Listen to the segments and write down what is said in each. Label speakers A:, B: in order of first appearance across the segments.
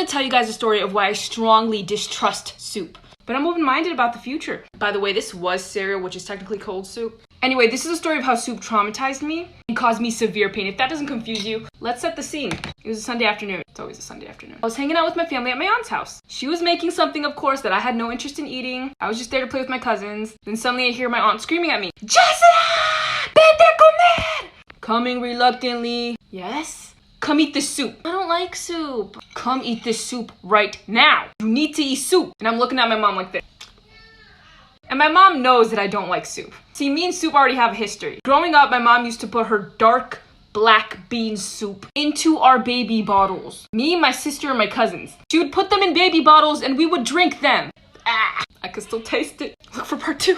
A: to tell you guys a story of why I strongly distrust soup. But I'm open-minded about the future. By the way, this was cereal, which is technically cold soup. Anyway, this is a story of how soup traumatized me and caused me severe pain. If that doesn't confuse you, let's set the scene. It was a Sunday afternoon. It's always a Sunday afternoon. I was hanging out with my family at my aunt's house. She was making something, of course, that I had no interest in eating. I was just there to play with my cousins. Then suddenly I hear my aunt screaming at me, "Jessica! Vete a comer!" Coming reluctantly. Yes? Come eat this soup. I don't like soup. Come eat this soup right now. You need to eat soup. And I'm looking at my mom like this. And my mom knows that I don't like soup. See, me and soup already have a history. Growing up, my mom used to put her dark black bean soup into our baby bottles. Me, my sister, and my cousins. She would put them in baby bottles and we would drink them. I could still taste it. Look for part 2.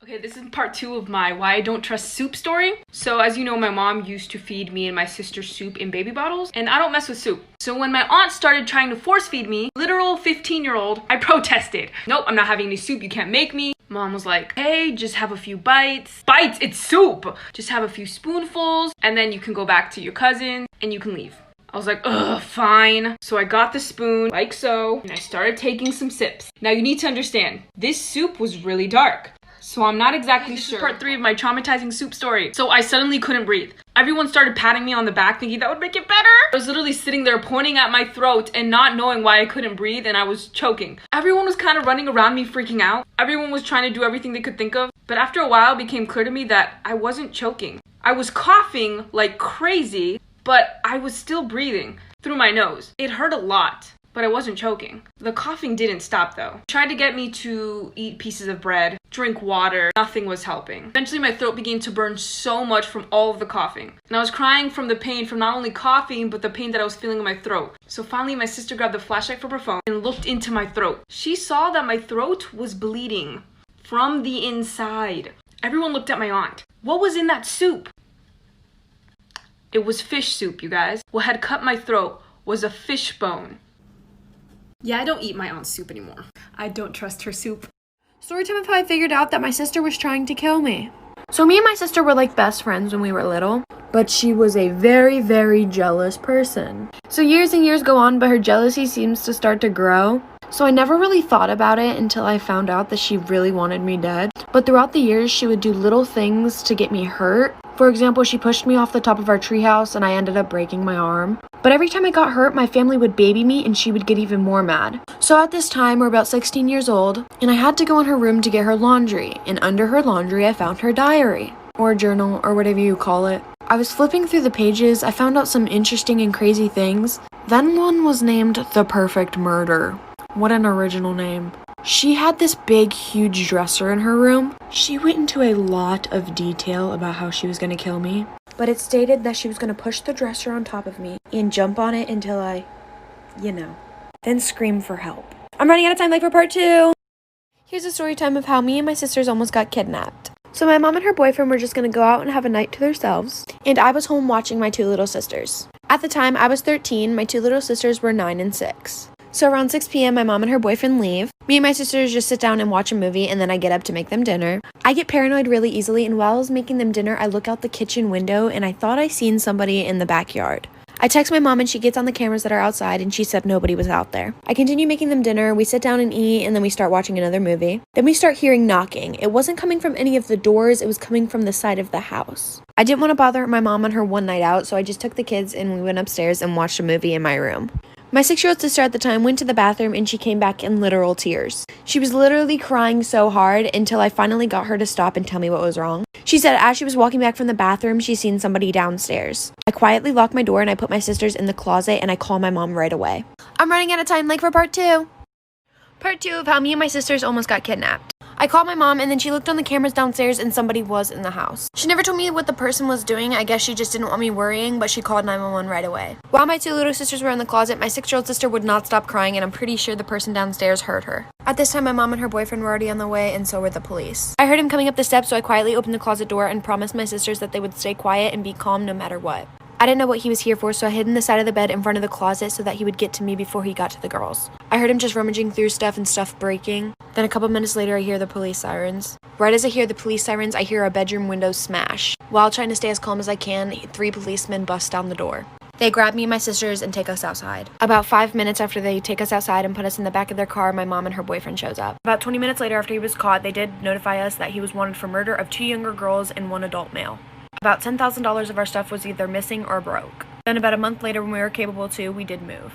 A: Okay, this is part 2 of my why I don't trust soup story. So as you know, my mom used to feed me and my sister soup in baby bottles, and I don't mess with soup. So when my aunt started trying to force feed me, literal 15-year-old, I protested. Nope, I'm not having any soup, you can't make me. Mom was like, hey, just have a few bites. Bites, it's soup! Just have a few spoonfuls, and then you can go back to your cousin, and you can leave. I was like, ugh, fine. So I got the spoon, like so, and I started taking some sips. Now you need to understand, this soup was really dark. So I'm not exactly sure. This is part 3 of my traumatizing soup story. So I suddenly couldn't breathe. Everyone started patting me on the back thinking that would make it better. I was literally sitting there pointing at my throat and not knowing why I couldn't breathe, and I was choking. Everyone was kind of running around me freaking out. Everyone was trying to do everything they could think of. But after a while, it became clear to me that I wasn't choking. I was coughing like crazy, but I was still breathing through my nose. It hurt a lot, but I wasn't choking. The coughing didn't stop though. Tried to get me to eat pieces of bread, drink water, nothing was helping. Eventually my throat began to burn so much from all of the coughing. And I was crying from the pain from not only coughing, but the pain that I was feeling in my throat. So finally my sister grabbed the flashlight from her phone and looked into my throat. She saw that my throat was bleeding from the inside. Everyone looked at my aunt. What was in that soup? It was fish soup, you guys. What had cut my throat was a fish bone. Yeah, I don't eat my aunt's soup anymore. I don't trust her soup.
B: Story time of how I figured out that my sister was trying to kill me. So me and my sister were like best friends when we were little, but she was a very, very jealous person. So years and years go on, but her jealousy seems to start to grow. So I never really thought about it until I found out that she really wanted me dead. But throughout the years, she would do little things to get me hurt. For example, she pushed me off the top of our treehouse and I ended up breaking my arm. But every time I got hurt, my family would baby me and she would get even more mad. So at this time, we're about 16 years old, and I had to go in her room to get her laundry. And under her laundry, I found her diary, or journal, or whatever you call it. I was flipping through the pages, I found out some interesting and crazy things. Then one was named The Perfect Murder. What an original name. She had this big, huge dresser in her room. She went into a lot of detail about how she was going to kill me. But it stated that she was going to push the dresser on top of me and jump on it until I, then scream for help. I'm running out of time, like for part 2. Here's a story time of how me and my sisters almost got kidnapped. So my mom and her boyfriend were just going to go out and have a night to themselves, and I was home watching my 2 little sisters. At the time, I was 13, my 2 little sisters were 9 and 6. So around 6 p.m., my mom and her boyfriend leave. Me and my sisters just sit down and watch a movie, and then I get up to make them dinner. I get paranoid really easily, and while I was making them dinner, I look out the kitchen window, and I thought I seen somebody in the backyard. I text my mom, and she gets on the cameras that are outside, and she said nobody was out there. I continue making them dinner, we sit down and eat, and then we start watching another movie. Then we start hearing knocking. It wasn't coming from any of the doors, it was coming from the side of the house. I didn't want to bother my mom on her one night out, so I just took the kids, and we went upstairs and watched a movie in my room. My 6-year-old sister at the time went to the bathroom and she came back in literal tears. She was literally crying so hard until I finally got her to stop and tell me what was wrong. She said as she was walking back from the bathroom, she seen somebody downstairs. I quietly locked my door and I put my sisters in the closet and I called my mom right away. I'm running out of time, like for part 2. Part 2 of how me and my sisters almost got kidnapped. I called my mom and then she looked on the cameras downstairs and somebody was in the house. She never told me what the person was doing. I guess she just didn't want me worrying, but she called 911 right away. While my 2 little sisters were in the closet, my 6-year-old sister would not stop crying and I'm pretty sure the person downstairs heard her. At this time, my mom and her boyfriend were already on the way and so were the police. I heard him coming up the steps, so I quietly opened the closet door and promised my sisters that they would stay quiet and be calm no matter what. I didn't know what he was here for, so I hid in the side of the bed in front of the closet so that he would get to me before he got to the girls. I heard him just rummaging through stuff and stuff breaking. Then a couple minutes later, I hear the police sirens. Right as I hear the police sirens, I hear our bedroom window smash. While trying to stay as calm as I can, 3 policemen bust down the door. They grab me and my sisters and take us outside. About 5 minutes after they take us outside and put us in the back of their car, my mom and her boyfriend shows up. About 20 minutes later, after he was caught, they did notify us that he was wanted for murder of 2 younger girls and 1 adult male. About $10,000 of our stuff was either missing or broke. Then about a month later, when we were capable to, we did move.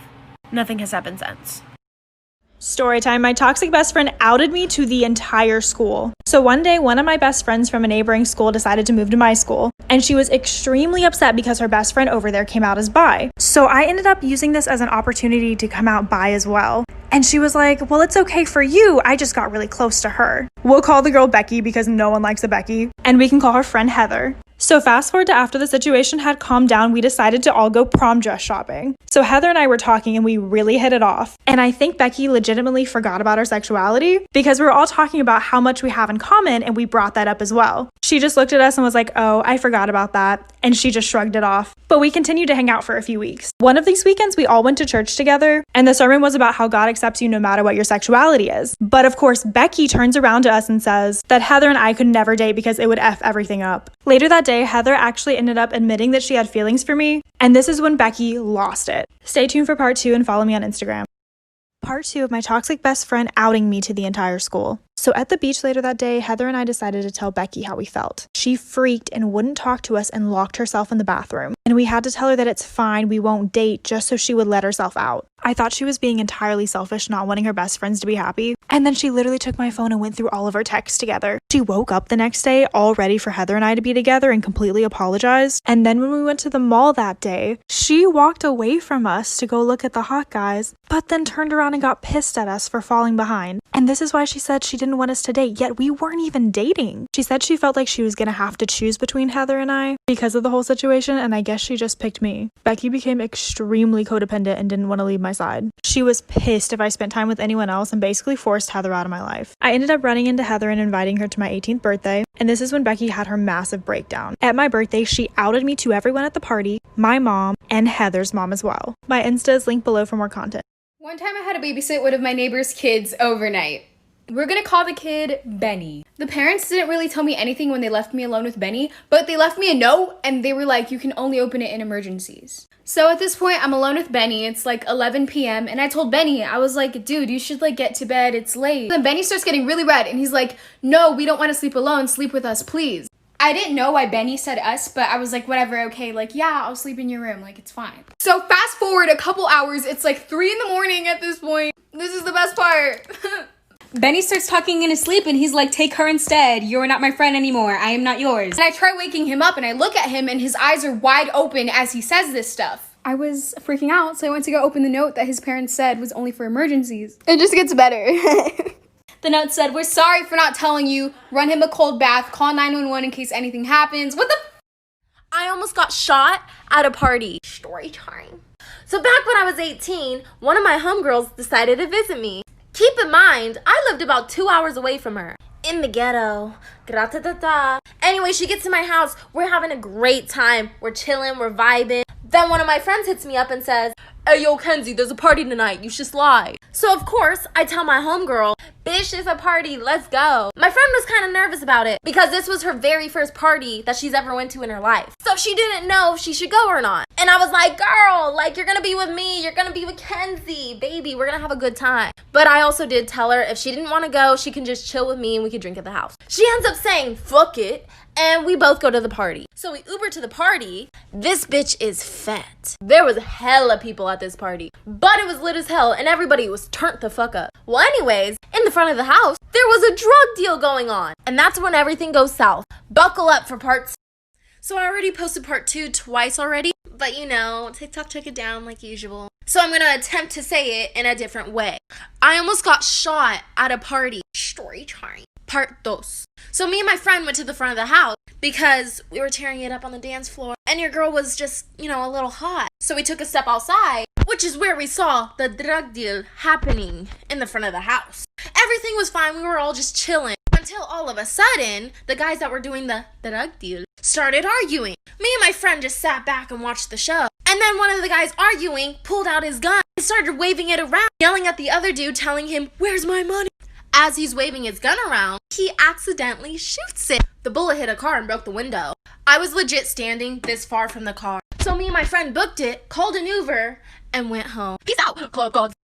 B: Nothing has happened since.
C: Story time. My toxic best friend outed me to the entire school. So one day, one of my best friends from a neighboring school decided to move to my school, and she was extremely upset because her best friend over there came out as bi. So I ended up using this as an opportunity to come out bi as well. And she was like, well, it's okay for you. I just got really close to her. We'll call the girl Becky because no one likes a Becky, and we can call her friend Heather. So fast forward to after the situation had calmed down, we decided to all go prom dress shopping. So Heather and I were talking and we really hit it off. And I think Becky legitimately forgot about our sexuality because we were all talking about how much we have in common, and we brought that up as well. She just looked at us and was like, oh, I forgot about that. And she just shrugged it off. But we continued to hang out for a few weeks. One of these weekends, we all went to church together, and the sermon was about how God accepts you no matter what your sexuality is. But of course, Becky turns around to us and says that Heather and I could never date because it would F everything up. Later that day, Heather actually ended up admitting that she had feelings for me, and this is when Becky lost it. Stay tuned for part 2 and follow me on Instagram. Part 2 of my toxic best friend outing me to the entire school. So at the beach later that day, Heather and I decided to tell Becky how we felt. She freaked and wouldn't talk to us and locked herself in the bathroom. And we had to tell her that it's fine, we won't date, just so she would let herself out. I thought she was being entirely selfish, not wanting her best friends to be happy. And then she literally took my phone and went through all of our texts together. She woke up the next day all ready for Heather and I to be together and completely apologized. And then when we went to the mall that day, she walked away from us to go look at the hot guys, but then turned around and got pissed at us for falling behind. And this is why she said she didn't want us to date, yet we weren't even dating. She said she felt like she was gonna have to choose between Heather and I because of the whole situation, and I guess she just picked me. Becky became extremely codependent and didn't want to leave my side. She was pissed if I spent time with anyone else and basically forced Heather out of my life. I ended up running into Heather and inviting her to my 18th birthday, and this is when Becky had her massive breakdown. At my birthday, she outed me to everyone at the party, my mom, and Heather's mom as well. My Insta is linked below for more content.
A: One time I had to babysit one of my neighbor's kids overnight. We're gonna call the kid Benny. The parents didn't really tell me anything when they left me alone with Benny, but they left me a note and they were like, you can only open it in emergencies. So at this point, I'm alone with Benny. It's like 11 p.m. and I told Benny, I was like, dude, you should like get to bed. It's late. Then Benny starts getting really red and he's like, no, we don't want to sleep alone. Sleep with us, please. I didn't know why Benny said us, but I was like, whatever, okay, like, yeah, I'll sleep in your room, like, it's fine. So fast forward a couple hours, it's like 3 a.m. at this point. This is the best part. Benny starts talking in his sleep and he's like, take her instead. You're not my friend anymore. I am not yours. And I try waking him up and I look at him and his eyes are wide open as he says this stuff. I was freaking out, so I went to go open the note that his parents said was only for emergencies. It just gets better. The note said, we're sorry for not telling you. Run him a cold bath. Call 911 in case anything happens. What the
D: I almost got shot at a party. Story time. So back when I was 18, one of my homegirls decided to visit me. Keep in mind, I lived about 2 hours away from her. In the ghetto. Gra-ta-ta-ta. Anyway, she gets to my house. We're having a great time. We're chilling. We're vibing. Then one of my friends hits me up and says, hey, yo, Kenzie, there's a party tonight. You should slide. So, of course, I tell my homegirl, bitch, it's a party. Let's go. My friend was kind of nervous about it because this was her very first party that she's ever went to in her life. So she didn't know if she should go or not. And I was like, girl, like, you're going to be with me. You're going to be with Kenzie. Baby, we're going to have a good time. But I also did tell her if she didn't want to go, she can just chill with me and we could drink at the house. She ends up saying, fuck it. And we both go to the party. So we Uber to the party. This bitch is fat. There was hella people at this party, but it was lit as hell and everybody was turned the fuck up. Well, anyways, in the front of the house, there was a drug deal going on. And that's when everything goes south. Buckle up for part 2. So I already posted part 2 twice already, but you know, TikTok took it down like usual. So I'm gonna attempt to say it in a different way. I almost got shot at a party. Story time. Part 2. So me and my friend went to the front of the house because we were tearing it up on the dance floor and your girl was just, you know, a little hot. So we took a step outside, which is where we saw the drug deal happening in the front of the house. Everything was fine. We were all just chilling until all of a sudden, the guys that were doing the drug deal started arguing. Me and my friend just sat back and watched the show. And then one of the guys arguing pulled out his gun and started waving it around, yelling at the other dude, telling him, where's my money? As he's waving his gun around, he accidentally shoots it. The bullet hit a car and broke the window. I was legit standing this far from the car. So me and my friend booked it, called an Uber, and went home. Peace out, Club Gods.